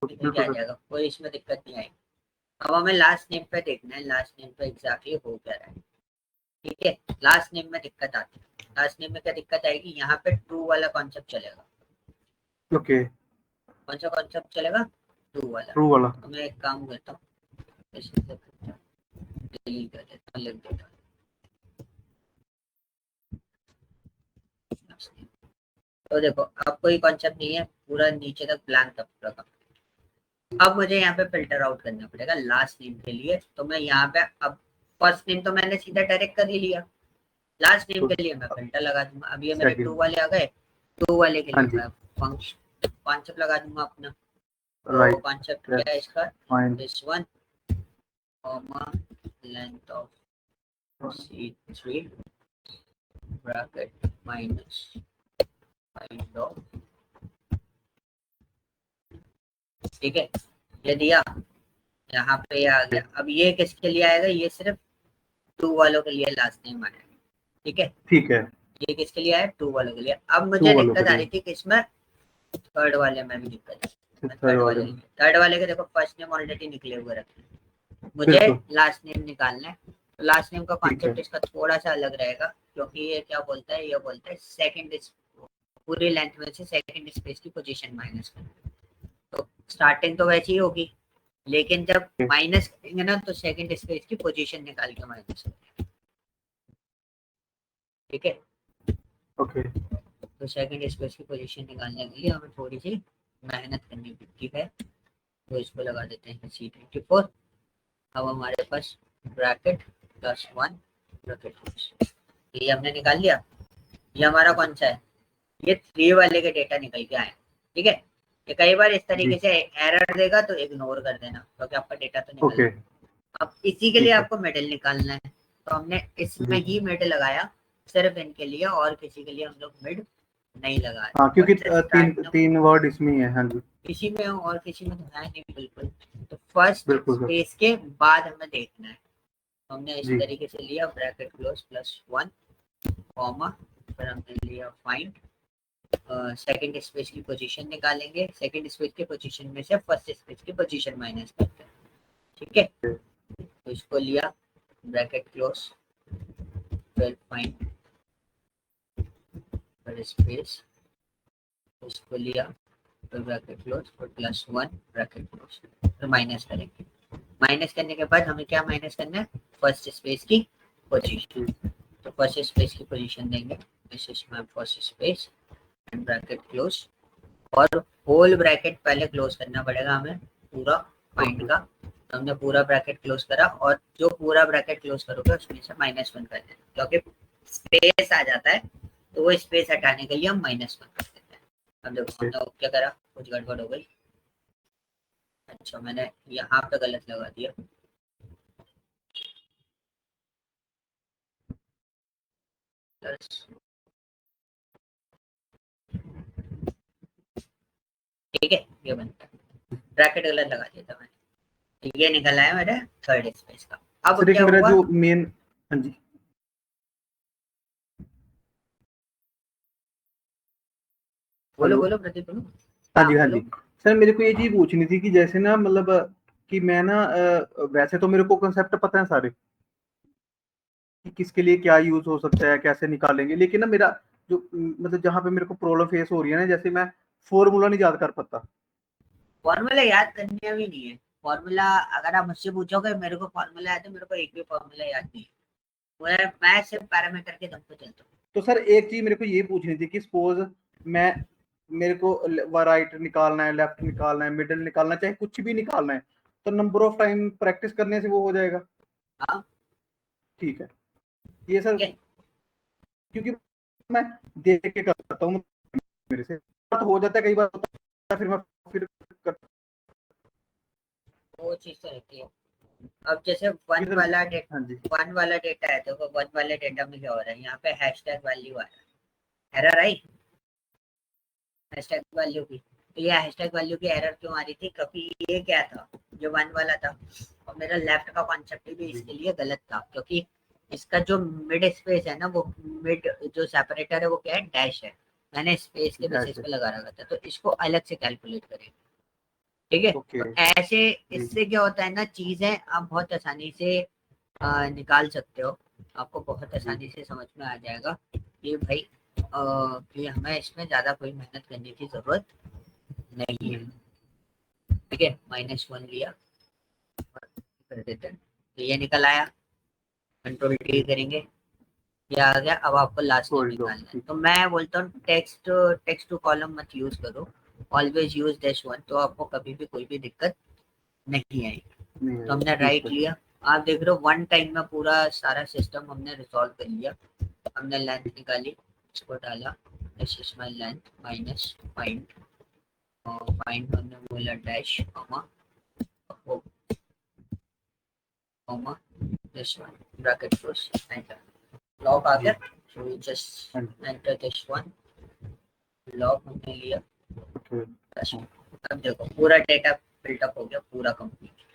ठीक आ जाएगा, कोई इसमें दिक्कत नहीं आएगी। अब हमें लास्ट नेम पे देखना है, लास्ट नेम पे एग्जैक्टली हो क्या रहा है। ठीक है, लास्ट नेम में दिक्कत आती है। लास्ट नेम में क्या दिक्कत आएगी, यहाँ पे ट्रू वाला कॉन्सेप्ट चलेगा। ओके, कौन सा कॉन्सेप्ट चलेगा, ट्रू वाला। ट्रू वाला। तो मैं एक काम करता हूँ, डिलीट कर देता हूँ, लिख देता हूँ। तो देखो अब कोई कॉन्सेप्ट नहीं है, पूरा नीचे तक ब्लैंक था पूरा का। अब मुझे यहाँ पे फिल्टर आउट करना पड़ेगा लास्ट नेम के लिए। तो मैं यहाँ पे अब फर्स्ट नेम तो मैंने सीधा डायरेक्ट कर ही लिया, लास्ट नेम तो के लिए मैं फिल्टर लगा दूंगा। अब ये मेरे ट्रू सेकंड, वाले आ गए, ट्रू वाले के हाँ लिए जी, मैं फंक्शन कॉन्सेप्ट लगा दूंगा अपना। तो राइट, कॉन्सेप्ट क्या है इसका, fine, this one comma length of C3 bracket minus find of. ठीक है, ये दिया, यहाँ पे आ गया। अब ये किसके लिए आएगा, ये सिर्फ टू वालों के लिए लास्ट नेम आएगा। ठीक है, ठीक है, ये किसके लिए आया, टू वालों के लिए। अब टू मुझे वालों के दिक्कत आ लिए, रही थी किसमें, थर्ड वाले में भी दिक्कत है। मैं थर्ड वाले में, थर्ड वाले के देखो फर्स्ट नेम ऑलरेडी निकले हुए रखे, मुझे बिल्कुल, लास्ट नेम निकालना है। तो लास्ट नेम का ठीक है, कॉन्सेप्ट इसका थोड़ा सा अलग रहेगा, क्योंकि ये क्या बोलता है, ये बोलता है सेकंड, पूरी लेंथ में से सेकंड स्पेस की पोजीशन माइनस करना। तो स्टार्टिंग तो वैसी ही होगी, लेकिन जब माइनस करेंगे ना तो सेकंड स्पेस की पोजीशन निकाल के माइनस करेंगे। ठीक है, ओके, तो सेकंड स्पेस की पोजीशन निकालने के लिए हमें थोड़ी सी मेहनत करनी पड़ती है। तो इसको लगा देते हैं C24। अब हमारे पास ब्रैकेट +1 ब्रैकेट, ये हमने निकाल लिया। ये हमारा कौन सा है, ये 3 वाले के डेटा निकल के आए। ठीक है, ये कई बार इस जी, तरीके से एरर देगा तो इग्नोर कर देना, क्योंकि आपका डेटा तो निकल ओके, गया। अब इसी के लिए ठीक है, आपको मेडल निकालना है, तो हमने इसमें जी, ही मिड लगाया सिर्फ इनके लिए, और किसी के लिए हम लोग मिड नहीं लगा रहे। हाँ, और क्योंकि जस्ट तीन स्टार्टिंग तीन वर्ड इसमें ही है, हाँ जी, किसी में और किसी में तो है नहीं बिल्कुल। तो फर्स्ट बिल्कुल सर, स्पेस के बाद हमें देखना है। तो हमने इस जी, तरीके से लिया, ब्रैकेट क्लोज +1 कॉमा, फिर हमने लिया फाइंड, सेकंड स्पेस की पोजीशन निकालेंगे, सेकंड स्पेस की पोजीशन में से फर्स्ट स्पेस की पोजीशन माइनस करते हैं। ठीक है, तो इसको लिया, ब्रैकेट क्लोज, फिर फाइंड, फिर स्पेस, इसको लिया, फिर ब्रैकेट क्लोज, फिर +1 ब्रैकेट क्लोज, फिर माइनस करेंगे। माइनस करने के बाद हमें क्या माइनस करना है, फर्स्ट स्पेस की पोजीशन। तो फर्स्ट स्पेस की पोजीशन देंगे, this is my first space and bracket close, और होल ब्रैकेट पहले क्लोज करना पड़ेगा हमें पूरा फाइंड ओके, का। तो हमने पूरा ब्रैकेट क्लोज करा, और जो पूरा ब्रैकेट क्लोज करोगे उसमें से -1 कर देना, क्योंकि स्पेस आ जाता है तो वो स्पेस हटाने के लिए हम -1 कर देते हैं। अब देखो हमने क्या करा, कुछ गड़बड़ हो गई। अच्छा, मैंने यहाँ पे गलत लगा दिया। ठीक है, ये बनता है, ब्रैकेट गलत लगा दिया था मैंने। ये निकल आया मेरा थर्ड स्पेस का। अब सर एक क्या मेरा हुआ, जो मेन, हाँ जी, बोलो हेलो, बोलो प्रदीप, बोलो। हाँ हाँ जी, हाँ जी, बोलो। सर मेरे को ये चीज पूछनी थी कि जैसे ना मतलब कि मैं ना वैसे तो मेरे को कंसेप्ट पता है सारे कि किसके लिए क्या यूज हो सकता है, कैसे निकालेंगे, लेकिन ना मेरा जो मतलब जहाँ पे मेरे को प्रॉब्लम फेस हो रही है ना, जैसे मैं फॉर्मूला नहीं याद कर पाता। फॉर्मूला याद करने भी नहीं है। फॉर्मूला अगर आप मुझसे पूछोगे, मेरे को फॉर्मूला याद है, मेरे को एक भी फॉर्मूला याद नहीं है। मैं सिर्फ पैरामीटर के दम पे चलता हूँ। तो सर एक चीज मेरे को ये पूछनी थी कि सपोज मैं, मेरे को राइट निकालना है, लेफ्ट निकालना है, मिडिल निकालना है, चाहे कुछ भी निकालना है, तो नंबर ऑफ टाइम प्रैक्टिस करने से वो हो जाएगा। हाँ, ठीक है, ये सर, ठीक है, क्योंकि मैं देख के करता हूँ, मेरे से तो हो जाता है, कई बार होता है, फिर मैं फिर कर, वो चीज तो रहती है। अब जैसे वन फिर वाला हाँ जी, डेटा, वन वाला डेटा है, तो वन वाले डेटा में क्या हो रहा है, यहाँ पे हैशटैग वैल्यू आ रहा है, एरर आई हैशटैग वैल्यू की। तो ये हैशटैग वैल्यू की एरर क्यों आ रही थी, क्योंकि ये क्या था, जो वन वाला था, और मेरा लेफ्ट का कॉन्सेप्ट भी इसके लिए गलत था, क्योंकि इसका जो मिड स्पेस है ना, वो मिड जो सेपरेटर है वो क्या है, डैश है। मैंने स्पेस के बेसिस ऐसे, पे लगा रखा था, तो इसको अलग से कैलकुलेट करें। ठीक है। ओके तो ऐसे इससे क्या होता है ना, चीजें आप बहुत आसानी से निकाल सकते हो, आपको बहुत आसानी से समझ में आ जाएगा कि भाई कि हमें इसमें ज्यादा कोई मेहनत करने की जरूरत नहीं है। ठीक है, -1 लिया और कर देते हैं, तो ये निकल आया। कंट्रोल टी करेंगे, ये आ गया। अब आपको लास्ट नेम कोई दो निकालना है, ठीक तो मैं बोलता हूँ टेक्स्ट टू कॉलम मत यूज करो, ऑलवेज यूज -1, तो आपको कभी भी कोई भी दिक्कत नहीं आएगी। नहीं तो है, हमने ठीक राइट है। लिया, आप देख रहे हो 1 टाइम में पूरा सारा सिस्टम हमने रिजॉल्व कर लिया। हमने लेंथ निकाली, इसको डाला, this is my length minus point, और पॉइंट हमने बोला dash comma comma this one bracket close, enter. Log आ जी गया, सो वी हाँ जस्ट जी, एंटर दिस वन, लॉग हमने लिया। ओके बस, हाँ, अब देखो पूरा डेटा बिल्टअप हो गया, पूरा कंप्लीट।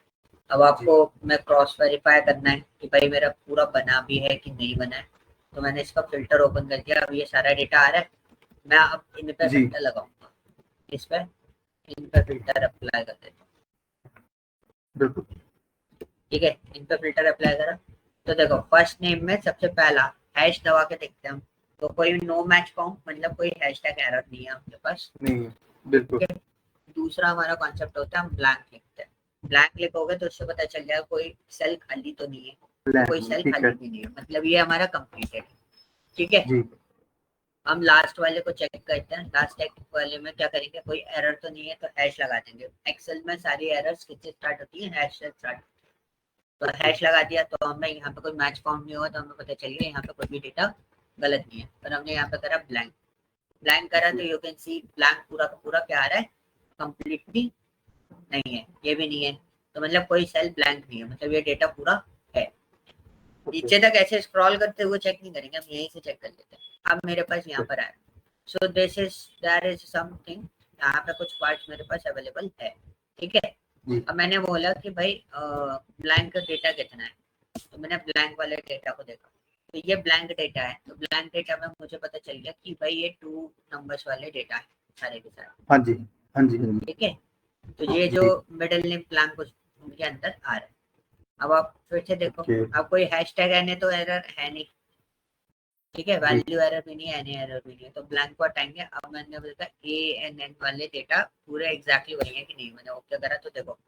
अब जी आपको मैं क्रॉस वेरीफाई करना है कि भाई मेरा पूरा बना भी है कि नहीं बना है, तो मैंने इसका फिल्टर ओपन कर दिया। अब ये सारा डेटा आ रहा है, मैं अब इन पे जी फिल्टर लगाऊंगा, इस पे इन पे फिल्टर अप्लाई कर देता हूँ। बिल्कुल ठीक है, इन पे फिल्टर अप्लाई करा, तो देखो फर्स्ट नेम में सबसे पहला हैश दबा के देखते हैं हम, तो कोई नो मैच फाउंड, मतलब कोई हैशटैग एरर नहीं है आपके पास। नहीं है बिल्कुल। ठीक है, दूसरा हमारा कॉन्सेप्ट होता है हम ब्लैंक लिखते हैं। ब्लैंक लिखोगे तो उससे पता चल जाएगा कोई सेल खाली तो नहीं है, कोई प्लान सेल ठीक खाली है भी नहीं है, मतलब ये हमारा कंप्लीटेड है। ठीक है, जी हम लास्ट वाले को चेक करते हैं। लास्ट चेक वाले में क्या करेंगे, कोई एरर तो नहीं है, तो हैश लगा देंगे। एक्सेल में सारी एरर्स किससे स्टार्ट होती है, हैश से स्टार्ट। तो ओके हैश लगा दिया, तो हमें यहाँ पे कोई मैच फाउंड नहीं हुआ, तो हमें पता चल गया यहाँ पे कोई भी डेटा गलत नहीं है। पर हमने यहाँ पे करा ब्लैंक, ब्लैंक करा, तो जी यू कैन सी ब्लैंक पूरा का पूरा क्या आ रहा है, कंप्लीटली नहीं है, ये भी नहीं है, तो मतलब कोई सेल ब्लैंक नहीं है, मतलब ये डेटा पूरा है। ओके नीचे तक ऐसे स्क्रॉल करते हुए चेक नहीं करेंगे, हम यहीं से चेक कर लेते हैं। अब मेरे पास यहाँ पर आया, so this is there is something, यहाँ पे कुछ पार्ट्स मेरे पास अवेलेबल है। ठीक है, जी अब मैंने बोला कि भाई ब्लैंक डेटा कितना है, तो मैंने ब्लैंक वाले डेटा को देखा, तो ये ब्लैंक डेटा है। तो ब्लैंक डेटा में मुझे पता चल गया कि भाई ये 2 नंबर्स वाले डेटा है सारे के सारे। हाँ जी हाँ जी हाँ जी ठीक है, तो ये जो जी मिडिल नेम ब्लैंक उनके अंदर आ रहा है। अब आप फिर से देखो, ओके अब कोई हैशटैग है तो एरर है नहीं। ठीक है, जी वैल्यू एरर भी नहीं है, एनी एरर भी नहीं है, तो ब्लैंक को हटाएंगे। अब मैंने बोला ANN वाले डेटा पूरे एग्जैक्टली वही है कि नहीं, मैंने ओके करा, तो देखो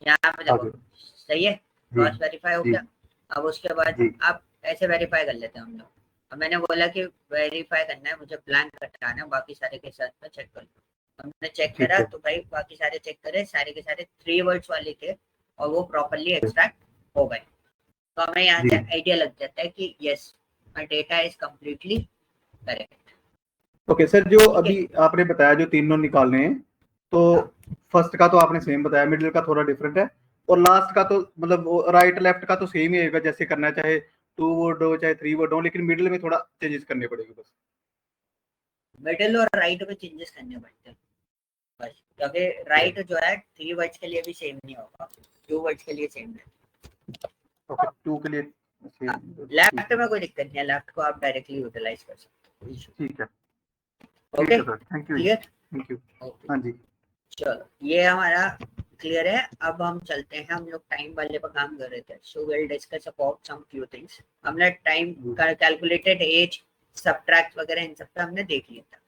यहाँ पे देखो आगे सही है, जी क्रॉस वेरीफाई हो जी गया। अब उसके बाद जी आप ऐसे वेरीफाई कर लेते हैं हम लोग। अब मैंने बोला कि वेरीफाई करना है, मुझे ब्लैंक हटाना है, बाकी सारे के साथ में चेक कर लो। हमने चेक ठीक करा, है तो भाई बाकी सारे चेक करे, सारे के सारे 3 वर्ड्स वाले थे और वो प्रॉपरली एक्सट्रैक्ट हो गए। तो हमें यहाँ जी से आइडिया लग जाता है कि yes, my data is completely correct. Okay sir, जो ठीक है, अभी आपने बताया जो तीनों निकालने हैं, तो हाँ फर्स्ट का तो आपने सेम बताया, मिडिल का थोड़ा डिफरेंट है, और लास्ट का तो मतलब वो राइट लेफ्ट का तो सेम ही होगा, जैसे करना है, चाहे 2 वर्ड हो चाहे 3 वर्ड हो, लेकिन मिडिल में थोड़ा चेंजेस करने पड़ेंगे बस। मिडिल और राइट में चेंजेस करने पड़ते हैं बस, क्योंकि राइट जो है 3 वर्ड्स के लिए भी सेम नहीं होगा, 2 वर्ड्स के लिए सेम है। ओके 2 के लिए सेम, ठीक लेफ्ट है में कोई दिक्कत नहीं है, लेफ्ट को आप डायरेक्टली यूटिलाइज कर सकते हो। ठीक है ओके ठीक है sir, thank you ji, clear. Thank you. Okay, हाँ जी चलो ये हमारा क्लियर है। अब हम चलते हैं, हम लोग टाइम वाले पर काम कर रहे थे, so will discuss about some few things. हमने टाइम जी का कैलकुलेटेड एज, सब्ट्रैक्ट वगैरह इन सब पे हमने देख लिया था।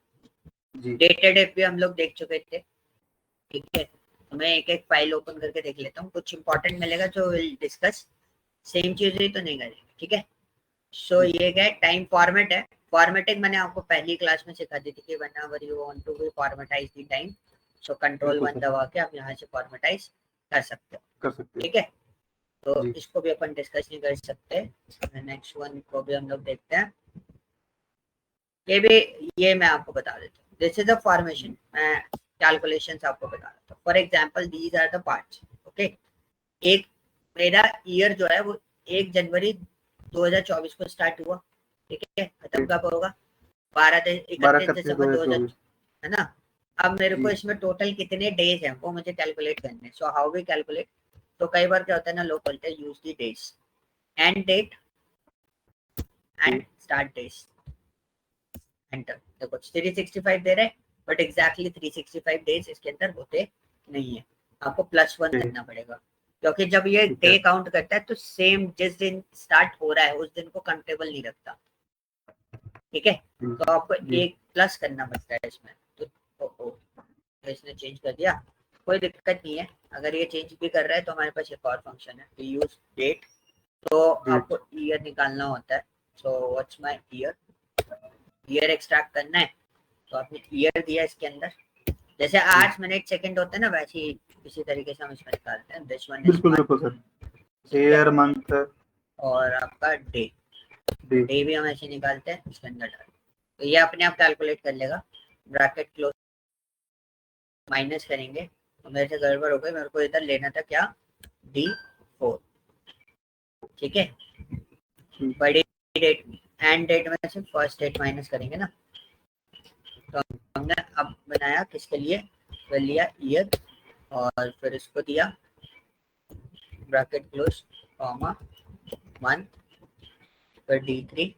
जी डेटेड एफ भी हम लोग देख चुके थे। ठीक है, तो मैं एक एक फाइल ओपन करके देख लेता हूँ, कुछ इंपॉर्टेंट मिलेगा जो विल डिस्कस। सेम चीज ही तो नहीं करेंगे, ठीक है। सो जी ये क्या टाइम फॉर्मेट है। फॉर्मेटिंग मैंने आपको पहली क्लास में सिखा दी थी कि whenever you want to be formatize the time, so control बिल्कुल 1 सर, दबा के आप यहाँ से फॉर्मेटाइज कर सकते हो। कर सकते हैं ठीक है, तो जी इसको भी अपन डिस्कस नहीं कर सकते। नेक्स्ट वन को भी हम लोग देखते हैं, ये भी, ये मैं आपको बता देता हूँ। दिस इज द फॉर्मेशन, मैं कैलकुलेशंस आपको बता देता हूँ। For example these are the parts. Okay, एक मेरा ईयर जो है वो 1 जनवरी 2024 को स्टार्ट हुआ। ठीक है, खत्म कब होगा, 31 दिसंबर 2000, 12/31/2024 है ना। अब मेरे को जी इसमें टोटल कितने डेज हैं वो मुझे कैलकुलेट करने हैं। सो हाउ वी कैलकुलेट, तो कई बार क्या होता है ना, लोग बोलते हैं use the days, and date and start days, enter. देखो 365 दे रहे हैं, बट एग्जैक्टली 365 डेज इसके अंदर होते नहीं है। आपको +1 करना पड़ेगा, क्योंकि जब ये डे काउंट करता है तो सेम जिस दिन स्टार्ट हो रहा है उस दिन को काउंटेबल नहीं रखता, ठीक है। तो आपको एक प्लस करना पड़ता है इसमें। तो इसने चेंज कर दिया, कोई दिक्कत नहीं है। अगर ये चेंज भी कर रहा है तो हमारे पास एक और फंक्शन है, यूज डेट। तो आपको ईयर निकालना होता है। So what's my year extract करना है, तो आपने ईयर दिया इसके अंदर, जैसे 8 मिनट सेकंड होता है ना, वैसे ही इसी तरीके से हम इसमें निकालते हैं। दिस वन इज बिल्कुल सर, ईयर मंथ और आपका डे भी हम ऐसे निकालते हैं, इसके अंदर डाल, तो ये अपने आप कैलकुलेट कर लेगा। ब्रैकेट क्लोज, माइनस करेंगे तो मेरे से गड़बड़ हो गई, मेरे को इधर लेना था क्या, D4, ठीक है। बड़ी डेट एंड डेट में से फर्स्ट डेट माइनस करेंगे ना, तो हमने अब बनाया किसके लिए, फिर लिया ईयर और फिर इसको दिया ब्रैकेट क्लोज कॉमा मंथ, फिर D3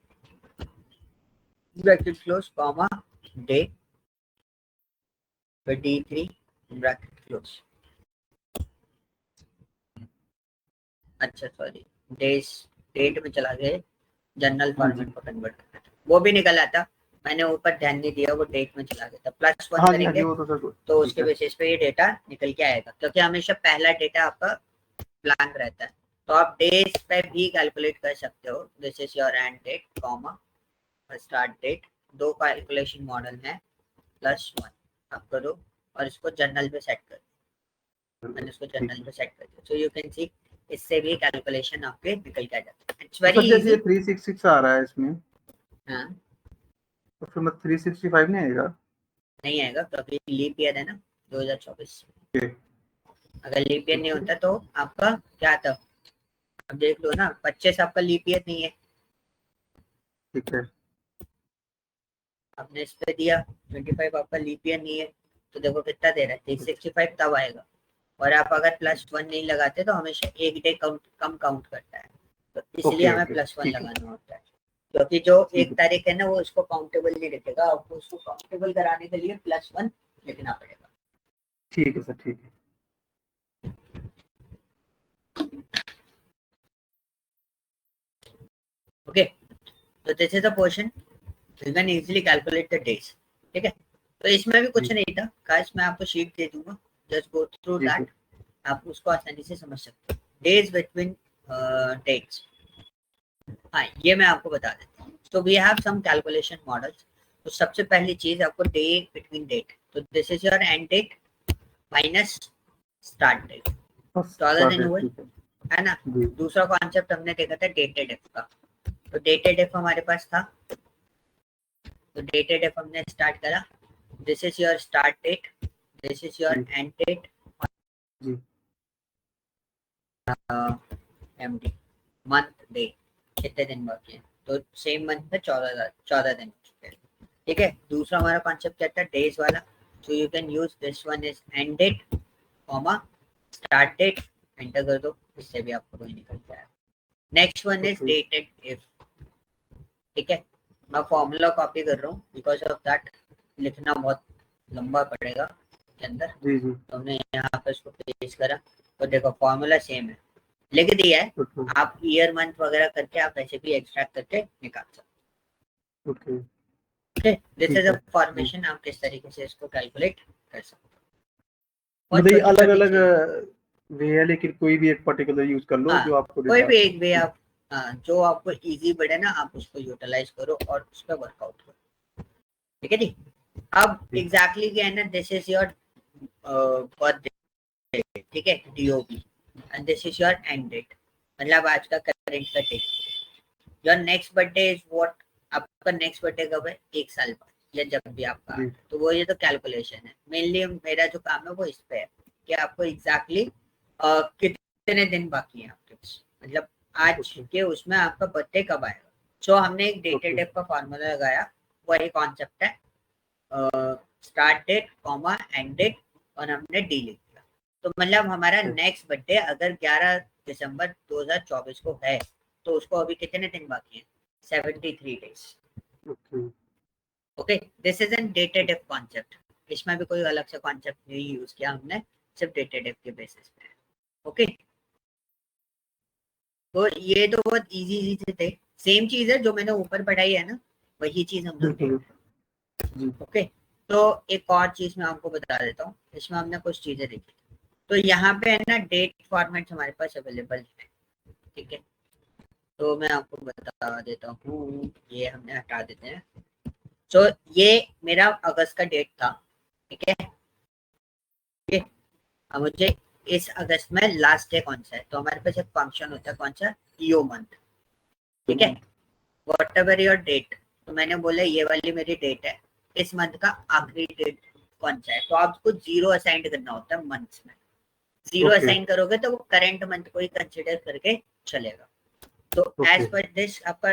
bracket close comma day, फिर D3 ब्रैकेट क्लोज। अच्छा सॉरी, डेज डेट में चला गए, जनरल फॉर्मेट को कन्वर्ट करना था, वो भी निकल आता, मैंने ऊपर ध्यान नहीं दिया, वो डेट में चला गया था। +1 करेंगे तो उसके बेसिस पे ये डेटा निकल के आएगा, क्योंकि हमेशा पहला डेटा आपका ब्लैंक रहता है। तो आप डेज पे भी कैलकुलेट कर सकते हो, this is your end date comma start date, दो कैलकुलेशन मॉडल है, +1 आप करो और इसको जनरल पे सेट कर, मैंने इसको जनरल पे सेट कर दिया। सो यू कैन सी इससे भी कैलकुलेशन आपके निकल के आ जाता है। It's very easy. 366 आ रहा है इसमें, हाँ तो फिर मैं 365 नहीं आएगा? नहीं आएगा, क्योंकि लीप ईयर है ना 2024। अगर लीप ईयर नहीं होता तो आपका क्या था, अब देख लो ना, 25 आपका लीप ईयर नहीं है, ठीक है। आपने इस पे दिया 25 आपका लीप ईयर नहीं है, तो देखो कितना दे रहा है, 365 तब आएगा। और आप अगर +1 नहीं लगाते तो हमेशा एक डे कम काउंट करता है, तो इसलिए हमें +1 लगाना होता है, क्योंकि जो 1 तारीख है ना वो उसको काउंटेबल नहीं रखेगा, आपको उसको काउंटेबल कराने के लिए +1 लिखना पड़ेगा। ठीक है सर, ठीक है। ओके, तो this is the portion, you can easily calculate the days, ठीक है। तो इसमें भी कुछ नहीं था गाइस, मैं आपको शीट दे दूंगा, जस्ट गो थ्रू दैट, आप उसको आसानी से समझ सकते हो। डेज बिटवीन डेट्स, हाँ ये मैं आपको बता देता हूँ। तो we have some calculation models. तो सबसे पहली चीज आपको डे बिटवीन डेट, तो this is your end date minus start date, 14 दिन हुए है ना। दूसरा कॉन्सेप्ट हमने देखा था डेटेड एफ का, तो डेटेड एफ हमारे पास था, तो डेटेड एफ हमने स्टार्ट करा, this is your start date, this is your end date, MD month day, कितने दिन बाकी हैं, तो सेम मंथ में 14 दिन हो चुके हैं, ठीक है। दूसरा हमारा कॉन्सेप्ट क्या था, डेज वाला, so you can use this one is end date comma start date, enter कर दो, इससे भी आपको कोई निकल जाएगा। Next one is dated if, ठीक है। मैं फॉर्मूला कॉपी कर रहा हूँ, बिकॉज ऑफ दैट लिखना बहुत लंबा पड़ेगा के अंदर, तो हमने यहाँ पे इसको पेश करा, तो देखो फॉर्मूला सेम है, लिख दिया है, आप ईयर मंथ वगैरह करके आप ऐसे भी एक्सट्रैक्ट करके निकाल सकते हो, okay. This is a formation, आप किस तरीके से इसको कैलकुलेट कर सकते हो। मतलब अलग अलग वे है, लेकिन कोई भी एक पर्टिकुलर यूज कर लो, जो आपको कोई भी एक वे आप जो आपको इजी पड़े ना, आप उसको यूटिलाइज करो और उस पर वर्कआउट करो, ठीक है जी। अब एग्जैक्टली क्या है ना, दिस इज योर बर्थडे, ठीक है, DOB, and this is your end date, मतलब आज का करेंट का date. Your next birthday is what, आपका नेक्स्ट बर्थडे कब है, 1 साल बाद या जब भी आपका, तो वो ये तो कैलकुलेशन है। मेनली मेरा जो काम है वो इस पे है कि आपको एग्जैक्टली कितने दिन बाकी है आपके पास, मतलब आज के उसमें आपका बर्थडे कब आएगा। सो हमने एक डेटेड डेट का फॉर्मूला लगाया, वही कॉन्सेप्ट है, start date comma end date, और हमने डी लिख दिया, तो मतलब हमारा नेक्स्ट बर्थडे अगर 11 दिसंबर 2024 को है, तो उसको अभी कितने दिन बाकी है, 73 days, okay. This is N dated if concept, इसमें भी कोई अलग से कॉन्सेप्ट नहीं यूज किया हमने, सिर्फ डेटेड के बेसिस पे। ओके, तो ये तो बहुत इजी चीज थे, सेम चीज है जो मैंने ऊपर पढ़ाई है ना, वही चीज हम लोग बिल्कुल देखते जी। ओके, तो एक और चीज मैं आपको बता देता हूँ, इसमें हमने कुछ चीजें देखी। तो यहाँ पे है ना डेट फॉर्मेट हमारे पास अवेलेबल है, ठीक है, तो मैं आपको बता देता हूँ, ये हमने हटा देते हैं। तो ये मेरा अगस्त का डेट था, ठीक है, अब मुझे इस अगस्त में लास्ट डे कौन सा है, तो हमारे पास एक फंक्शन होता है कौन सा, ईओ मंथ, ठीक है, वॉट एवर योर डेट, तो मैंने बोला ये वाली मेरी डेट है, इस मंथ का आखिरी डेट कौन सा है, तो आपको 0 असाइन करना होता है मंथ्स में, 0 ओके असाइन करोगे तो वो करंट मंथ को ही कंसिडर करके चलेगा। तो ओके एज पर दिस आपका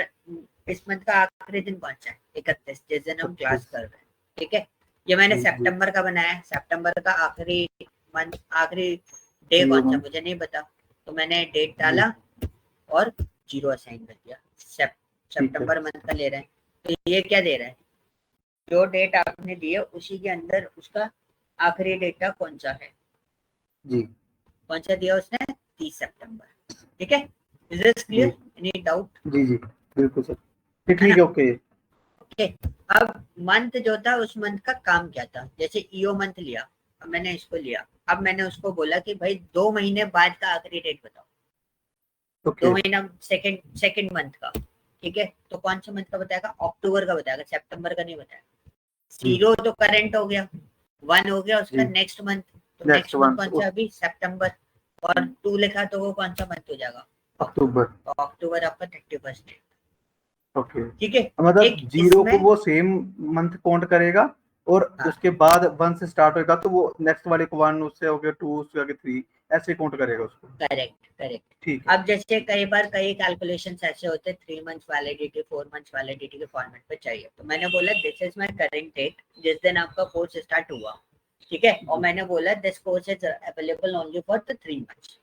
इस मंथ का आखिरी दिन कौन सा है, 31, जिस दिन हम क्लास कर रहे हैं, ठीक है, ये मैंने जी जी सितंबर का बनाया है, सितंबर का आखिरी मंथ, आखिरी डे ईओ कौन सा मंथ मुझे नहीं पता, तो मैंने डेट जी डाला और 0 असाइन कर दिया, ठीक है सितंबर मंथ का ले रहे हैं, तो ये क्या दे रहा है, जो डेट आपने दी है उसी के अंदर उसका आखिरी डेटा कौन सा है, जी कौन सा दिया उसने, 30 सितंबर, ठीक है, इज दिस जी क्लियर, एनी डाउट, जी जी बिल्कुल सर, फिर है ठीक ना, है ओके ओके। अब मंथ जो था उस मंथ का काम क्या था, जैसे ईओ मंथ लिया, अब मैंने इसको लिया, अब मैंने उसको बोला कि भाई 2 महीने बाद का आखिरी डेट बताओ, ओके 2 महीना सेकंड मंथ का, ठीक है, तो कौन सा मंथ का बताएगा, अक्टूबर का बताएगा, सितंबर का नहीं बताएगा, जी 0 तो करंट हो गया, 1 हो गया उसका जी नेक्स्ट मंथ, तो नेक्स्ट नेक्स्ट मंथ मंथ कौन सा अभी सितंबर, और 2 लिखा तो वो कौन सा मंथ हो जाएगा, अक्टूबर तो अक्टूबर आपका 31 है, ओके, ठीक है, मतलब एक जीरो को इसमें, वो सेम मंथ काउंट करेगा और हाँ उसके बाद वन से स्टार्ट होगा तो वो नेक्स्ट वाले को वन, उससे हो गया टू, उससे आगे थ्री, ऐसे काउंट करेगा उसको। Correct correct. ठीक है अब जैसे कई बार कई कैलकुलेशंस ऐसे होते हैं 3 मंथ्स वैलिडिटी 4 मंथ्स वैलिडिटी के फॉर्मेट पे चाहिए, तो मैंने बोला this is my current date जिस दिन आपका कोर्स स्टार्ट हुआ, ठीक है, और मैंने बोला this course is available only for the 3 months,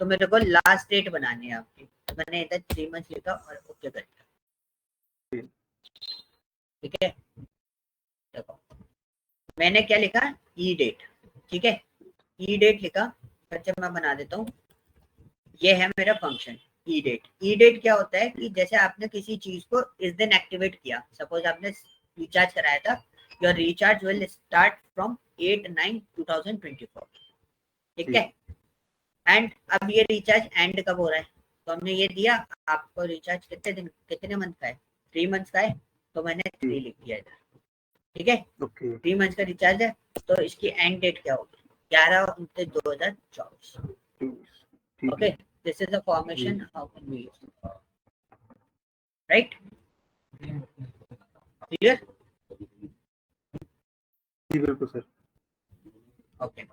तो मेरे को लास्ट डेट बनानी है आपकी, तो मैंने इधर 3 मंथ्स लिखा और ओके कर दिया, ठीक है, देखो मैंने क्या लिखा, ई डेट, ठीक है, ई डेट लिखा, फिर जब मैं बना देता हूँ, ये है मेरा फंक्शन ई डेट। ई डेट क्या होता है कि जैसे आपने किसी चीज को इस दिन एक्टिवेट किया, सपोज आपने रिचार्ज कराया था, your recharge will start from 8/9/2024, ठीक है, एंड अब ये रिचार्ज एंड कब हो रहा है, तो हमने ये दिया आपको रिचार्ज कितने दिन कितने मंथ का है, 3 मंथ्स का है, तो मैंने 3 लिख दिया इधर, ठीक है, ओके 3 मंथ्स का रिचार्ज है, तो इसकी एंड डेट क्या होगी, 11/29/2024, ठीक okay, है this is the ji formation how can we use it, right, clear, जी बिल्कुल सर okay,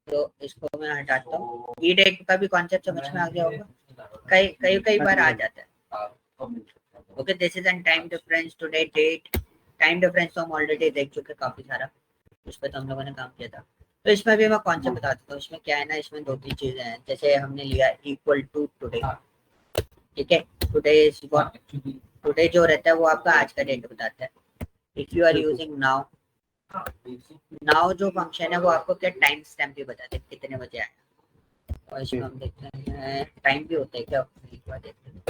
तो इसको मैं हटाता हूँ, ई डेट का भी कॉन्सेप्ट समझ में आ गया होगा, कई हाँ बार जी आ हाँ जी जाता है, okay, this is an time difference today date, time difference तो हम ऑलरेडी देख चुके काफी सारा, उस पर तो हम लोगों ने काम किया था, तो इसमें भी मैं कॉन्सेप्ट बता देता हूँ, इसमें क्या है ना, इसमें 2-3 चीजें हैं, जैसे हमने लिया इक्वल टू टुडे, ठीक है, टुडे इज व्हाट, टुडे जो रहता है वो आपका आज का डेट बताता है, इफ यू आर बिल्कुल यूजिंग नाउ, नाउ जो फंक्शन है वो आपको क्या टाइम स्टैम्प भी बताते हैं कितने बजे आया, और इसमें हम देखते हैं टाइम भी होता है क्या, एक बार देखते हैं,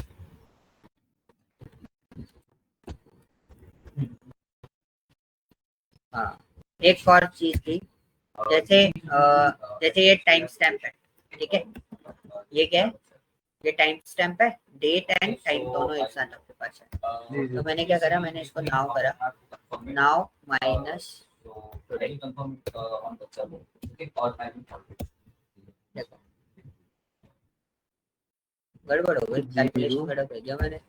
हाँ, एक और चीज थी, जैसे ये टाइम स्टैम्प है, ठीक है, ये क्या है, ये टाइम स्टैम्प है, डेट एंड टाइम दोनों एक साथ आपके पास है, जी जी तो मैंने क्या करा, मैंने इसको नाउ करा, नाउ माइनस टुडे, देखो गड़बड़ हो गई, जीरो कैलकुलेशन गड़बड़ कर दिया मैंने,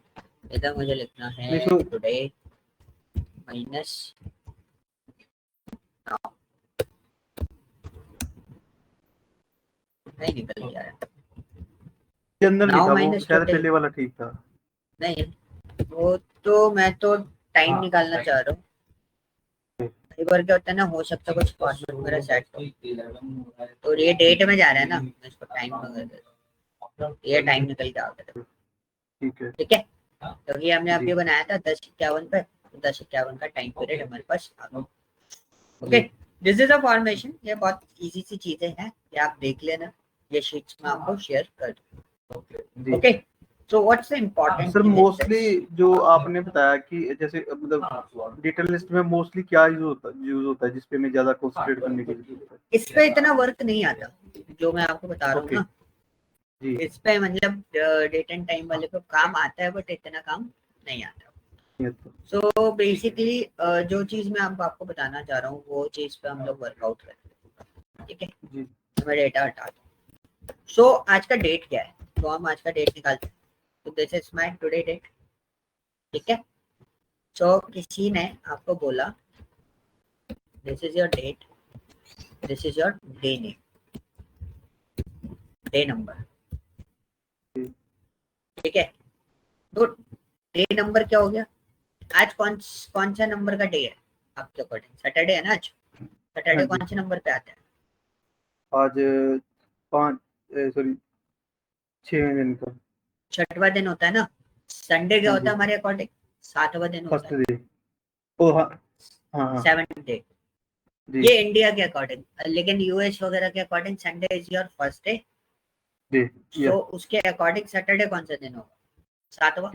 इधर मुझे लिखना नहीं है सो टुडे माइनस नाउ, नहीं निकल गया है, के अंदर नहीं नाउ था वो, माइनस शायद टुडे, पहले वाला ठीक था। नहीं वो तो मैं तो टाइम निकालना चाह रहा हूँ, एक बार क्या होता है ना, हो सकता है कुछ फॉर्मेट मेरा सेट हो, तो ये डेट में जा रहा है ना, मैं इसको टाइम में कर देता हूँ, ये टाइम निकल के आ गया, ठीक है ठीक है, तो ये हमने जी अभी बनाया था 10:51 पे, तो 10:51 का टाइम पीरियड हमारे पास आ गया, जी okay, this is a formation. ये बहुत इजी सी चीजें हैं, ये आप देख लेना, ये शीट्स में आपको शेयर कर दूं। Okay, so what's the important sir mostly जो आपने बताया कि जैसे मतलब डिटेल लिस्ट में मोस्टली क्या यूज होता है जिसपे मैं ज्यादा कंसंट्रेट करने की जरूरत है? इस पे इतना वर्क नहीं आता जो मैं आपको बता रहा हूँ ना जी। इस पे, मतलब डेट एंड टाइम वाले को काम आता है बट इतना काम नहीं आता। सो बेसिकली जो चीज मैं आपको बताना चाह रहा हूँ वो चीज पे हम लोग वर्कआउट करते हैं, ठीक है। मैं डेटा हटा दूँ। सो आज का डेट क्या है, तो हम आज का डेट निकालते हैं। तो this is my today date, ठीक है। सो किसी ने आपको बोला this is your date, this is your day name, day number, ठीक है। तो डे नंबर क्या हो गया, आज कौन सा नंबर का डे है आपके अकॉर्डिंग? सैटरडे है ना आज। सैटरडे कौन से नंबर पे आता है? आज 6वें दिन का 6वां दिन होता है ना। संडे क्या होता है हमारे अकॉर्डिंग? 7वां दिन होता है। First day. ओ हाँ 7th डे। ये इंडिया के अकॉर्डिंग, लेकिन यूएस वगैरह के according Sunday is your first day. तो उसके अकॉर्डिंग सैटरडे कौन सा दिन होगा? 7वां।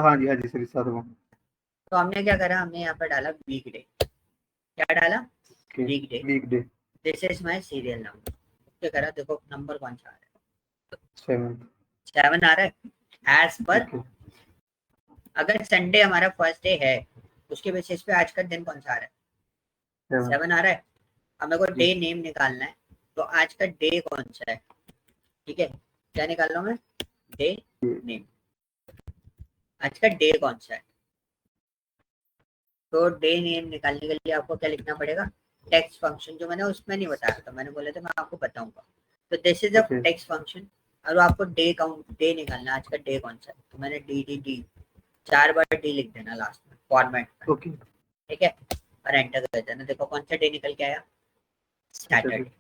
हाँ जी सर 7वां। तो हमने क्या करा, हमने यहाँ पर डाला वीक डे। क्या डाला? Week day. This is my serial number. क्या करा, देखो नंबर कौन सा आ रहा है? 7 आ रहा है। एज पर अगर संडे हमारा फर्स्ट डे है उसके बेसिस पे आज का दिन कौन सा आ रहा है? 7 आ रहा है। अब मेरे को डे नेम निकालना है, तो आज का डे कौन सा है, ठीक है। क्या निकाल रहा हूँ मैं? Day name. आज का डे कौन सा है? तो डे नेम निकालने के लिए आपको क्या लिखना पड़ेगा? टेक्स्ट फंक्शन, जो मैंने उसमें नहीं बताया था, मैंने बोला था मैं आपको बताऊंगा। तो this is a text function, और आपको डे काउंट, डे निकालना, आज का डे कौन सा है। तो मैंने डी 4 बार डी लिख देना लास्ट में फॉर्मेट में, ठीक है, और एंटर कर देना। देखो कौन सा डे निकल के आया? सैटरडे।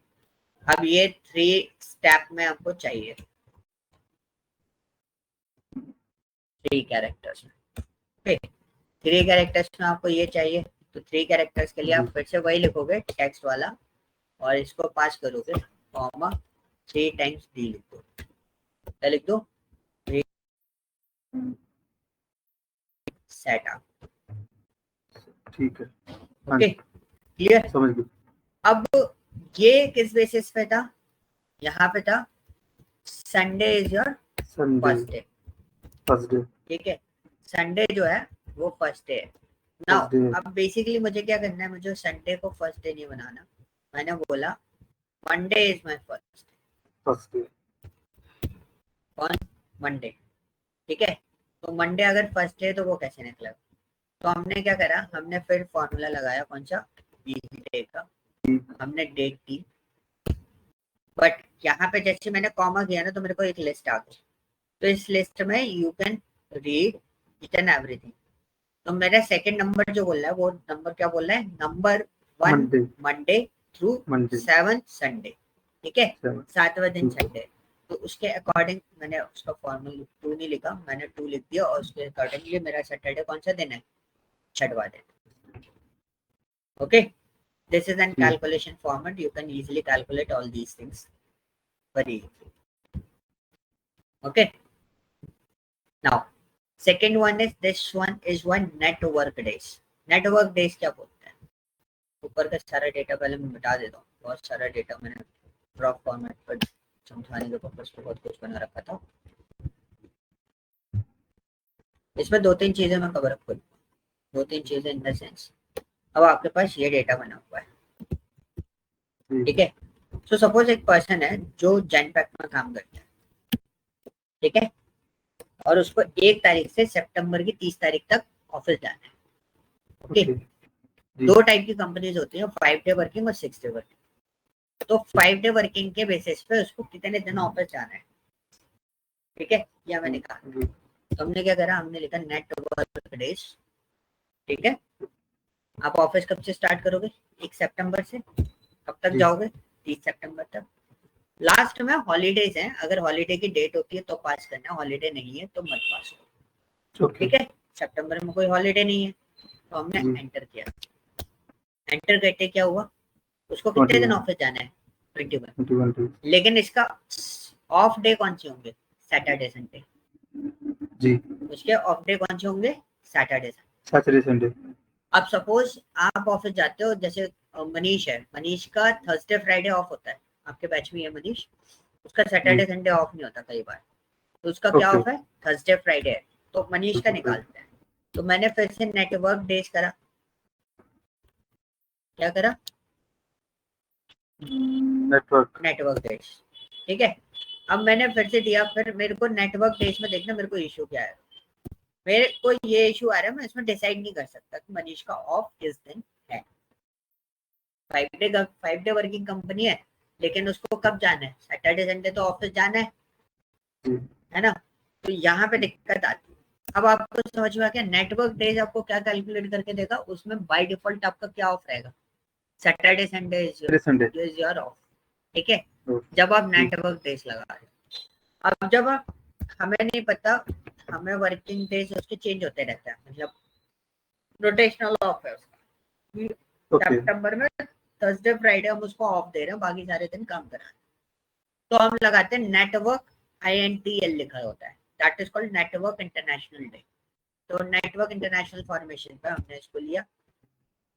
अब ये 3 स्टेप में आपको चाहिए, 3 कैरेक्टर्स में, ओके। 3 कैरेक्टर्स में आपको ये चाहिए, तो 3 कैरेक्टर्स के लिए आप फिर से वही लिखोगे टेक्स्ट वाला, और इसको पास करोगे, कॉमा 3 टाइम्स डी लिख दो। क्या लिख दो? सेट अप, ठीक है, ओके, क्लियर, समझ गए। अब ये किस बेसिस पे था? यहाँ पे था Sunday is your first day, ठीक है। संडे जो है वो फर्स्ट डे है। नाउ अब बेसिकली मुझे क्या करना है, मुझे संडे को फर्स्ट डे नहीं बनाना, मैंने बोला Monday is my first day. कौन? मंडे, ठीक है। तो मंडे अगर फर्स्ट डे तो वो कैसे निकला? तो हमने क्या करा, हमने फिर फॉर्मूला लगाया, कौन सा? डे का। हमने डेट दी, बट यहाँ पे जैसे मैंने कॉमा किया ना तो मेरे को एक लिस्ट आ गई। तो इस लिस्ट में you can read each and everything. तो मेरा सेकंड नंबर जो बोल रहा है वो नंबर क्या बोल रहा है? नंबर 1 मंडे थ्रू 7 संडे, ठीक है। 7वां दिन संडे। तो उसके अकॉर्डिंग मैंने उसका फॉर्मूला 2 नहीं लिखा, मैंने 2 लिख दिया, और उसके अकॉर्डिंगली मेरा सैटरडे कौन सा दिन है? 6वां दिन, okay. This is an calculation format. You can easily calculate all these things very easily. Okay. Now, second one is this one is one network days. Network days क्या बोलते हैं? ऊपर का सारा डेटा पहले मैं मिटा देता हूँ, बहुत सारा डेटा मैंने ड्रॉप फॉर्मेट पर समझाने के पर्पस पे बहुत कुछ बना रखा था। इसमें 2-3 चीजें मैं कवर अप करूँगा, 2-3 चीजें इन द सेंस। अब आपके पास ये डेटा बना हुआ है, ठीक है। सो सपोज एक पर्सन है जो जनपैक में काम करता है, ठीक है, और उसको 1 तारीख से सितंबर की 30 तारीख तक ऑफिस जाना है, ओके। 2 टाइप की कंपनीज होती हैं, 5 डे वर्किंग और 6 डे वर्किंग। तो 5 डे वर्किंग के बेसिस पे उसको कितने दिन ऑफिस जाना है, ठीक है, या मैंने कहा। तो हमने क्या करा, हमने लिखा नेटवर्क डेज, ठीक है। आप ऑफिस कब से स्टार्ट करोगे? 1 सितंबर से। कब तक जाओगे? 30 सितंबर तक। लास्ट में हॉलीडेज हैं, अगर हॉलीडे की डेट होती है तो पास करना, हॉलीडे नहीं है तो मत पास करो, ठीक है। सितंबर में कोई हॉलीडे नहीं है, तो हमने एंटर किया। एंटर करते क्या हुआ, उसको कितने दिन 21 ऑफिस जाना है, 21। 21 लेकिन इसका ऑफ डे कौन से होंगे, सैटरडे संडे। जी, उसके ऑफ डे कौन से होंगे, सैटरडे संडे। Saturday Sunday. अब सपोज आप ऑफिस जाते हो, जैसे मनीष है, मनीष का थर्सडे फ्राइडे ऑफ होता है, आपके बैच में है मनीष, उसका जी, सैटरडे संडे ऑफ नहीं होता कई बार, तो उसका क्या ओके, ऑफ है, थर्सडे फ्राइडे है, तो मनीष का निकालते हैं। तो मैंने फिर से नेटवर्क डेज करा, क्या करा, नेटवर्क डेज, ठीक है। अब मैंने फिर से दिया, फिर मेरे को नेटवर्क डेज में देखना मेरे को इशू क्या है, मेरे को ये इशू आ रहा है, मैं इसमें डिसाइड नहीं कर सकता कि मनीष का ऑफ किस दिन है। 5 डे वर्किंग कंपनी है, लेकिन उसको कब जाना है, सैटरडे संडे तो ऑफिस जाना है ना, तो यहाँ पे दिक्कत आती है। अब आपको समझ में आ गया, नेटवर्क डेज आपको क्या कैलकुलेट करके देगा, उसमें बाय डिफॉल्ट आपका क्या ऑफ रहेगा, Saturday Sunday Sunday. Is your of, ठीक है, जब आप नेटवर्क डेज लगा रहे हो। अब जब आप, हमें नहीं पता, हमें वर्किंग डेज उसके चेंज होते रहते हैं, मतलब रोटेशनल ऑफ है उसका। ओके, सितंबर में थर्सडे फ्राइडे हम उसको ऑफ दे रहे हैं, बाकी सारे दिन काम करा रहे हैं, तो हम लगाते हैं नेटवर्क, INTL लिखा होता है, that is called network international day. तो नेटवर्क इंटरनेशनल फॉर्मेशन पे हमने इसको लिया,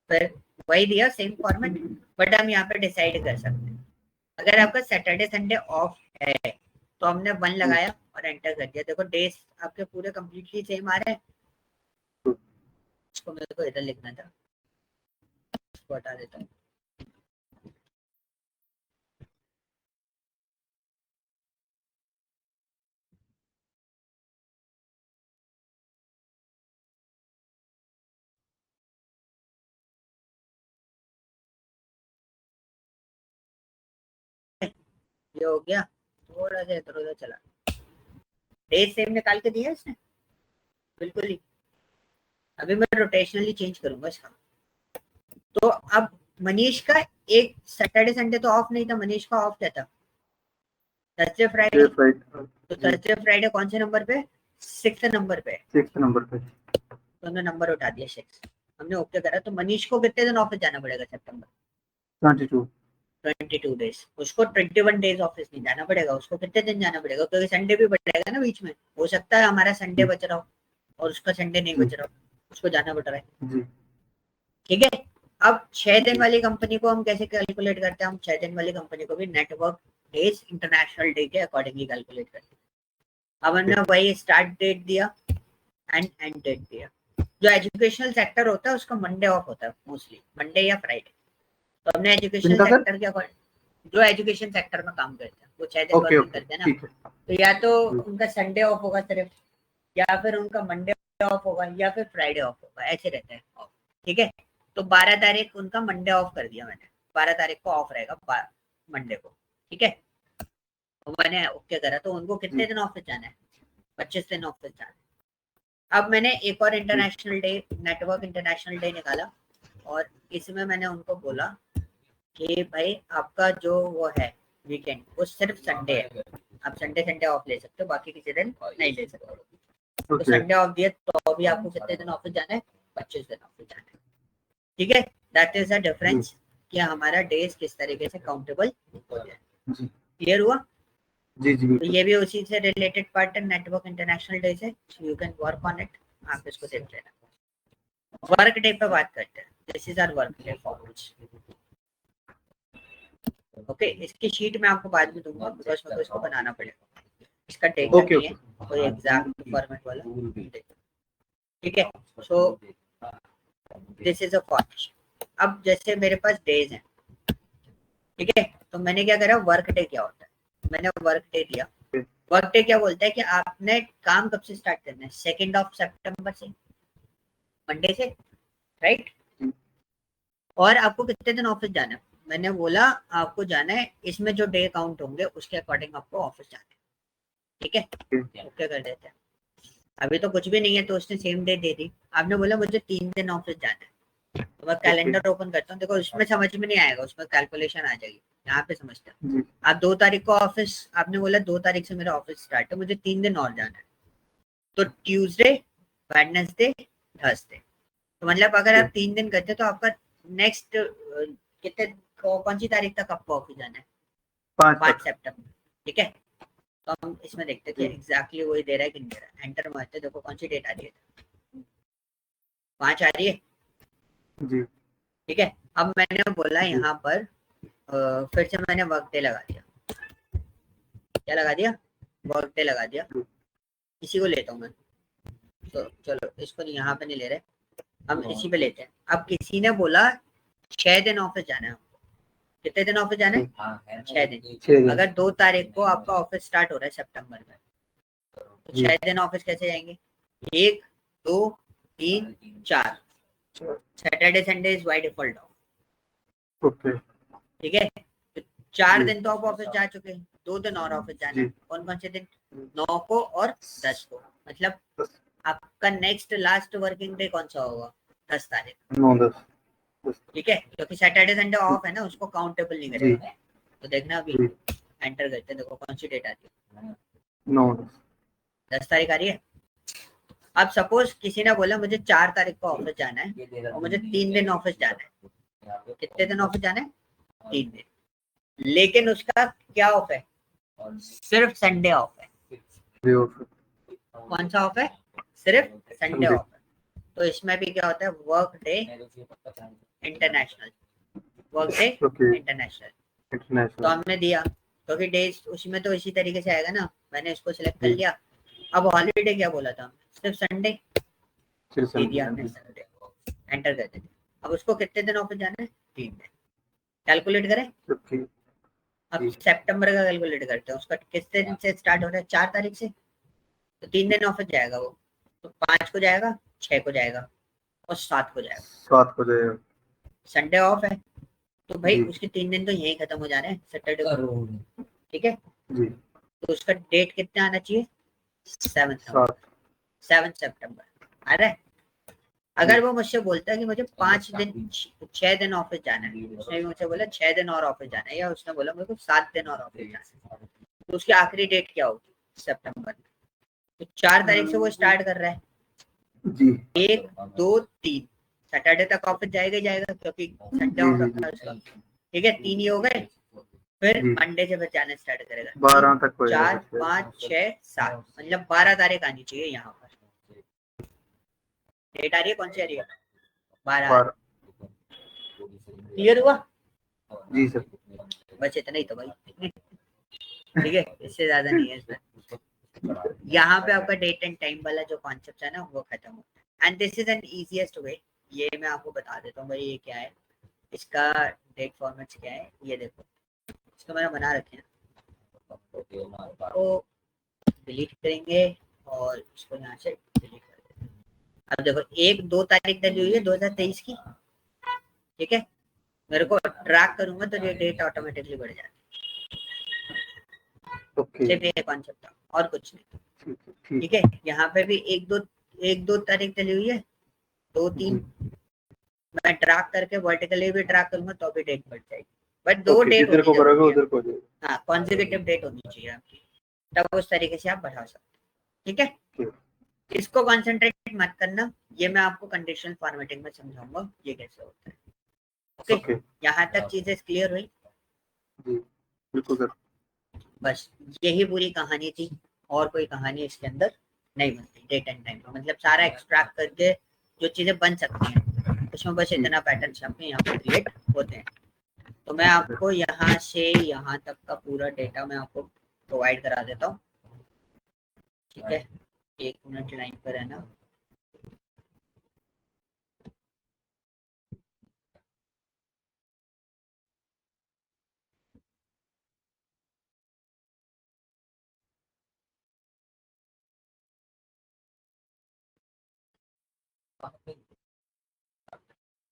फिर वही दिया सेम फॉर्मेट, बट हम यहाँ पे डिसाइड कर सकते हैं, अगर आपका सैटरडे संडे ऑफ है तो हमने 1 लगाया और एंटर कर दिया, देखो डेज आपके पूरे कंप्लीटली सेम आ रहे हैं। इसको मेरे को इधर लिखना था, इसको हटा देता हूँ। ये हो गया, थोड़ा सा इधर उधर चला, डेज सेम निकाल के दिया इसने बिल्कुल ही। अभी मैं रोटेशनली चेंज करूंगा इसका। तो अब मनीष का एक सैटरडे संडे तो ऑफ नहीं था, मनीष का ऑफ क्या था, थर्सडे फ्राइडे। तो जी, थर्सडे फ्राइडे कौन से नंबर पे, 6 नंबर पे, 6 नंबर पे। तो हमने नंबर उठा दिया 6, हमने ओके करा। तो मनीष को कितने दिन ऑफिस जाना पड़ेगा सितंबर, 22 22 डेज। उसको 21 डेज ऑफिस नहीं जाना पड़ेगा, उसको कितने दिन जाना पड़ेगा, क्योंकि संडे भी बचेगा ना बीच में, हो सकता है हमारा संडे बच रहा हो और उसका संडे नहीं बच रहा हो, उसको जाना पड़ रहा है, जी, ठीक है। अब 6 दिन वाली कंपनी को हम कैसे कैलकुलेट करते हैं, हम 6 दिन वाली कंपनी को भी नेटवर्क डेज इंटरनेशनल डे के अकॉर्डिंगली कैलकुलेट करते हैं। अब हमने वही स्टार्ट डेट दिया एंड एंड डेट दिया। जो एजुकेशनल सेक्टर होता है उसका मंडे ऑफ होता है, मोस्टली मंडे या फ्राइडे, तो हमने एजुकेशनल किनका सर? सेक्टर के अकॉर्डिंग, जो एजुकेशन सेक्टर में काम करते हैं वो 6 दिन ओके, वर्किंग ओके, करते हैं ना, ठीक है। तो या तो उनका संडे ऑफ होगा सिर्फ, या फिर उनका मंडे ऑफ होगा, या फिर फ्राइडे ऑफ होगा, ऐसे रहते हैं ऑफ, ठीक है। तो 12 तारीख उनका मंडे ऑफ कर दिया मैंने, 12 तारीख को ऑफ रहेगा मंडे को, ठीक है। तो मैंने ओके करा, तो उनको कितने दिन ऑफिस जाना है, 25 दिन ऑफिस जाना है। अब मैंने एक और international day, network international day निकाला, और इसमें मैंने उनको बोला कि भाई आपका जो वो है वीकेंड, वो सिर्फ संडे है, आप संडे संडे ऑफ ले सकते हो, बाकी किसी दिन नहीं ले सकते। तो संडे ऑफ दिए, तो अभी आपको कितने दिन ऑफिस जाना है, 25 दिन ऑफिस जाना है, ठीक है। दैट इज द डिफरेंस कि हमारा डेज किस तरीके से काउंटेबल हो जाए। क्लियर हुआ? जी, जी, तो बिल्कुल। ये भी उसी से रिलेटेड पार्ट है, नेटवर्क इंटरनेशनल डे से, you can work on it, आप इसको देख लेना। वर्क डे पे बात करते हैं, this is our work day formats, okay. इसकी शीट मैं आपको बाद में दूंगा, बिकॉज मेरे को इसको बनाना पड़ेगा, इसका डेटा ओके, नहीं है कोई एग्जैक्ट फॉर्मेट वाला, ठीक है। सो दिस इज अ फॉर्मेट। अब जैसे मेरे पास डेज हैं, ठीक है, तो मैंने क्या करा, वर्क डे क्या होता है, मैंने वर्क डे दिया। वर्क डे क्या बोलता है कि आपने काम कब से स्टार्ट करना है, 2 सितंबर से, मंडे से, राइट। और आपको कितने दिन ऑफिस जाना है, मैंने बोला आपको जाना है, इसमें जो डे काउंट होंगे उसके अकॉर्डिंग आपको ऑफिस जाना है, ठीक है। ओके कर देते हैं। अभी तो कुछ भी नहीं है, तो उसने सेम डे दे दी, आपने बोला मुझे 3 दिन ऑफिस जाना है, तो मैं कैलेंडर ओपन करता हूँ, देखो उसमें समझ में नहीं आएगा, उसमें कैलकुलेशन आ जाएगी, यहाँ पे समझते हैं। आप 2 तारीख को ऑफिस, आपने बोला 2 तारीख से मेरा ऑफिस स्टार्ट है, मुझे 3 दिन और जाना है, तो ट्यूसडे, वेडनेसडे, थर्सडे, तो मतलब अगर आप 3 दिन करते तो आपका नेक्स्ट कितने कौन सी तारीख तक आपको ऑफिस जाना है? 5 सितंबर, ठीक है। तो हम इसमें देखते हैं कि एग्जैक्टली वही दे रहा है कि नहीं दे रहा है। एंटर मारते, देखो कौन सी डेट आ रही है, 5 आ रही है, जी ठीक है। अब मैंने बोला यहाँ पर फिर से मैंने वर्क डे लगा दिया, क्या लगा दिया, वर्क डे लगा दिया। इसी को लेता हूँ मैं, तो चलो इसको यहाँ पे नहीं ले रहे, हम इसी पे लेते हैं। अब किसी ने बोला 6 दिन ऑफिस जाना है आपको, कितने दिन ऑफिस जाना है? 6 दिन। अगर 2 तारीख को आपका ऑफिस स्टार्ट हो रहा है सितंबर में, तो 6 दिन ऑफिस कैसे जाएंगे? 1 2 3 4, Saturday Sunday is by default of, okay ठीक है। तो 4 दिन तो आप ऑफिस जा चुके हैं, 2 दिन और ऑफिस जाना है। कौन कौन से दिन? 9 को और 10 को, मतलब आपका नेक्स्ट लास्ट वर्किंग डे कौन सा होगा? 10 तारीख, 9-10, ठीक है। क्योंकि सैटरडे संडे ऑफ है ना, उसको काउंटेबल नहीं करेगा। तो देखना अभी एंटर करते हैं, देखो कौन सी डेट आती है, 9-10 10 तारीख आ रही है। अब सपोज किसी ने बोला मुझे 4 तारीख को ऑफिस जाना है और मुझे 3 दिन ऑफिस जाना है। कितने दिन ऑफिस जाना है? 3 दिन। लेकिन उसका क्या ऑफ है? सिर्फ संडे ऑफ है। कौन सा ऑफ है? सिर्फ संडे ऑफ है। तो इसमें भी क्या होता है, work day international, work day international. तो हमने दिया, क्योंकि डेज उसमें तो इसी तरीके से आएगा ना, मैंने इसको सिलेक्ट कर लिया। अब हॉलीडे क्या बोला था, सिर्फ संडे दे दिया हमने, संडे एंटर कर देते। अब उसको कितने दिन ऑफिस जाना है? 3 दिन। कैलकुलेट करें, अब सितंबर का कैलकुलेट करते हैं, उसका किस दिन से स्टार्ट हो रहा है? 4 तारीख से, तो 3 दिन ऑफिस जाएगा वो, तो 5 को जाएगा, 6 को जाएगा और 7 को जाएगा। संडे ऑफ है, तो भाई उसके 3 दिन तो यही खत्म हो जा रहे हैं सैटरडे को, ठीक है। तो उसका डेट कितना आना चाहिए? 7 सितंबर आ रहा है। अगर वो मुझसे बोलता है कि मुझे 5 दिन 6 दिन ऑफिस जाना है, उसने भी मुझसे बोला 6 दिन और ऑफिस जाना है, या उसने बोला मेरे को 7 दिन और ऑफिस जाना है, तो उसकी आखिरी डेट क्या होगी? सितंबर। तो 4 तारीख से वो स्टार्ट कर रहा है, 1 2 3 सैटरडे तक ऑफिस जाएगा ही जाएगा, क्योंकि संडे ऑफ रखा है उसका, ठीक है। 3 ही हो गए, फिर मंडे से फिर जाना स्टार्ट करेगा। 12 तक 4 5 6 7, मतलब 12 तारीख आनी चाहिए यहाँ पर। डेट आ रही है, कौन सी आ रही है? 12। क्लियर हुआ? जी सर। बस इतना ही तो भाई, ठीक है, इससे ज्यादा नहीं है इसमें। यहाँ पे आपका डेट एंड टाइम वाला जो कॉन्सेप्ट है ना, वो खत्म होता है। And this is N easiest way, ये मैं आपको बता देता हूँ भाई, ये क्या है, इसका डेट फॉर्मेट क्या है, ये देखो, इसको मैंने बना रखे हैं, तो डिलीट करेंगे और इसको यहाँ से डिलीट कर देंगे। अब देखो 1 2 तारीख तक हुई है 2023 की, ठीक है। मेरे को ट्रैक करूंगा तो ये डेट ऑटोमेटिकली बढ़ जाती है। सिर्फ ये कॉन्सेप्ट था और कुछ नहीं, ठीक है। यहाँ पे भी 1 2 तारीख चली हुई है, 2 3 मैं ट्रैक करके वर्टिकली भी ट्रैक करूंगा तो भी डेट बढ़ जाएगी, बट 2 डेट इधर को करोगे उधर को जाएगा। हाँ, कॉन्सेक्यूटिव डेट होनी चाहिए आपकी, तब उस तरीके से आप बढ़ा सकते, ठीक है। इसको कंसंट्रेट मत करना, ये मैं आपको कंडीशनल फॉर्मेटिंग में समझाऊंगा ये कैसे होता है। ओके, यहाँ तक चीजें क्लियर हुई? जी बिल्कुल सर। बस यही पूरी कहानी थी, और कोई कहानी इसके अंदर नहीं बनती डेट एंड टाइम, मतलब सारा एक्सट्रैक्ट करके जो चीजें बन सकती हैं उसमें बस इतना पैटर्न अपने यहाँ पे क्रिएट होते हैं। तो मैं आपको यहाँ से यहाँ तक का पूरा डेटा मैं आपको प्रोवाइड करा देता हूँ, ठीक है। 1 मिनट लाइन पर है ना।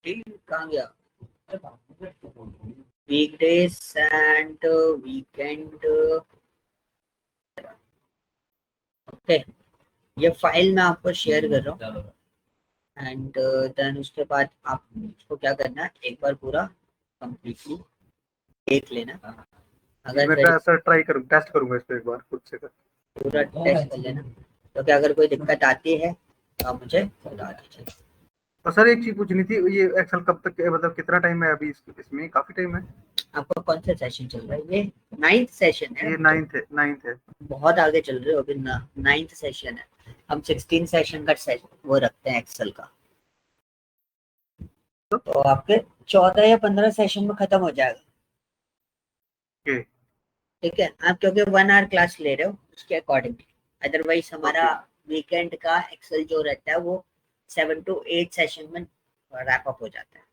ठीक, कहाँ गया? Weekdays and weekend, okay. ये फाइल मैं आपको शेयर कर रहा हूँ, एंड देन उसके बाद आप इसको क्या करना है, एक बार पूरा कंप्लीटली देख लेना। अगर मैं ट्राई करूँ, टेस्ट करूंगा इसको एक बार खुद से पूरा टेस्ट कर लेना, तो क्या अगर कोई दिक्कत आती है तो आप मुझे बता दीजिए। और सर एक चीज पूछनी थी, ये एक्सेल कब तक, मतलब कितना टाइम है अभी इसमें काफी टाइम है? आपका कौन सा सेशन चल रहा है? ये 9th सेशन है ये अभी तो। 9th है। बहुत आगे चल रहे हो, अभी 9th सेशन है। हम 16 सेशन का सेशन वो रखते हैं एक्सेल का। तो आपके 14 या 15 सेशन में खत्म हो जाएगा। ओके। ठीक है, आप क्योंकि 1 आवर क्लास ले रहे हो उसके अकॉर्डिंग। अदरवाइज हमारा वीकेंड का एक्सेल जो रहता है वो 7 to 8 सेशन में रैप अप हो जाता है।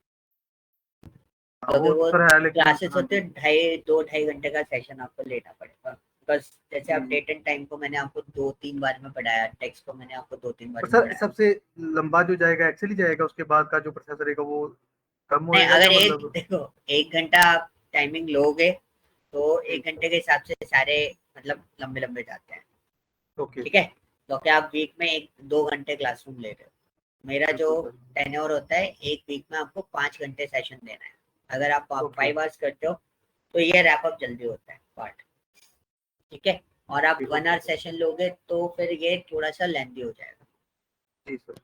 क्योंकि वो तो वो सर है, लेकिन क्लासेस हाँ होते जी। हैं 2-2.5 घंटे का सेशन आपको लेना पड़ेगा। बस जैसे आप डेट एंड टाइम को मैंने आपको 2-3 बार में पढ़ाया, टेक्स्ट को मैंने आपको 2-3 बार और में सर पढ़ाया। सबसे लंबा जो जाएगा एक्सेल ही जाएगा, उसके बाद का जो प्रोसेसर रहेगा वो कम नहीं, होएगा या अगर एक मतलब? देखो 1 घंटा आप टाइमिंग लोगे तो जी 1 घंटे के हिसाब से सारे मतलब लंबे लंबे जाते हैं। ओके। ठीक है, तो क्या आप वीक में 1-2 घंटे क्लासरूम ले रहे हो? मेरा जो बिल्कुल सर। टेन्योर होता है एक वीक में आपको 5 घंटे सेशन देना है। अगर आप ओके। 5 आवर्स करते हो तो ये रैप अप जल्दी होता है पार्ट। ठीक है, और आप one okay hour sir. Session लोगे तो फिर ये थोड़ा सा लेंथी हो जाएगा। जी सर।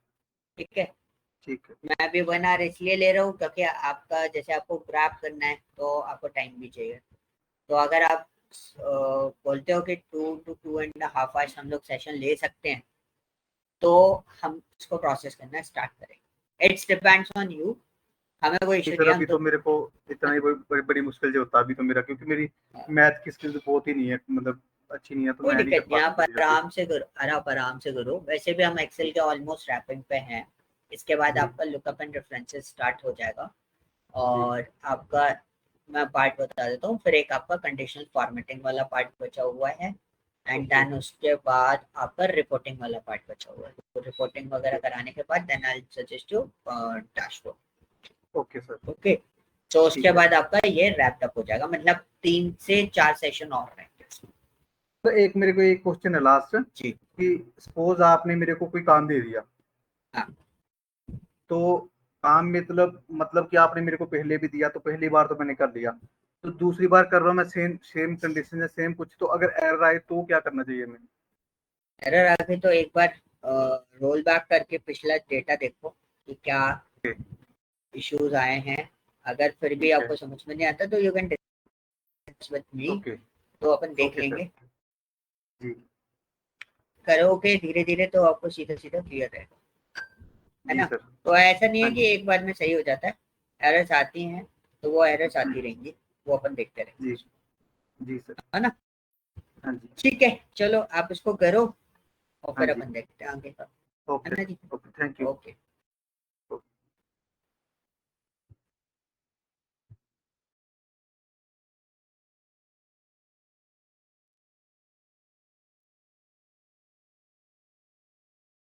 ठीक है, ठीक है। मैं भी 1 आवर इसलिए ले रहा हूँ क्योंकि आपका जैसे आपको ग्रैब करना है तो आपको टाइम भी चाहिए। तो अगर आप बोलते हो कि 2 to 2.5 आवर्स हम लोग सेशन ले सकते हैं तो हम इसको प्रोसेस करना स्टार्ट करेंगे। इट्स डिपेंड्स ऑन यू, हमें कोई जी इशू सर, नहीं है, हम अभी तो तो मेरे को इतना ही बड़ी मुश्किल जो होता है अभी तो मेरा, क्योंकि मेरी मैथ की स्किल्स बहुत ही नहीं है, मतलब अच्छी नहीं है, तो कोई मैं नहीं कर दिक्कत नहीं, पाता आप सर ये अभी। आराम से करो, आप आराम से करो। वैसे भी हम एक्सेल के ऑलमोस्ट रैपिंग पे हैं। इसके बाद जी आपका लुकअप एंड रेफरेंसेस स्टार्ट हो जाएगा। जी। और आपका मैं पार्ट बता देता हूँ, फिर एक आपका कंडीशनल फॉर्मेटिंग वाला पार्ट बचा हुआ है। And okay. देन उसके बाद आपका रिपोर्टिंग वाला पार्ट बचा हुआ है। तो रिपोर्टिंग वगैरह कराने के बाद then I suggest you dashboard. Okay sir. Okay, तो उसके ठीक है बाद सर। आपका ये रैप्ड अप हो जाएगा, मतलब 3 से 4 सेशन और रहेंगे। तो एक मेरे को एक क्वेश्चन है लास्ट, जी कि सपोज आपने मेरे को कोई काम दे दिया, हाँ। तो काम मतलब कि आपने मेरे को पहले भी दिया, तो पहली बार तो मैंने कर लिया, तो दूसरी बार कर रहा हूँ मैं, सेम सेम कंडीशन है, सेम कुछ, तो अगर एरर आए तो क्या करना चाहिए मैं? एरर आ गई तो एक बार रोल बैक करके पिछला डेटा देखो कि क्या ओके। इश्यूज आए हैं। अगर फिर भी ठीक है। आपको समझ में नहीं आता तो you can discuss with me, okay. तो अपन देख ओके सर। लेंगे। जी। करोगे धीरे धीरे तो आपको सीधा सीधा क्लियर रहेगा, है जी ना? सर। तो ऐसा नहीं है हाँ कि जी। एक बार में सही हो जाता है। एरर्स आती हैं तो वो एरर्स आती रहेंगी, वो अपन देखते जी। रहेंगे, जी सर। है ना? हाँ जी। ठीक है, चलो आप इसको करो और हाँ फिर जी। अपन देखते हैं आगे का, है ओके ना सर। जी? Okay, thank you. ओके।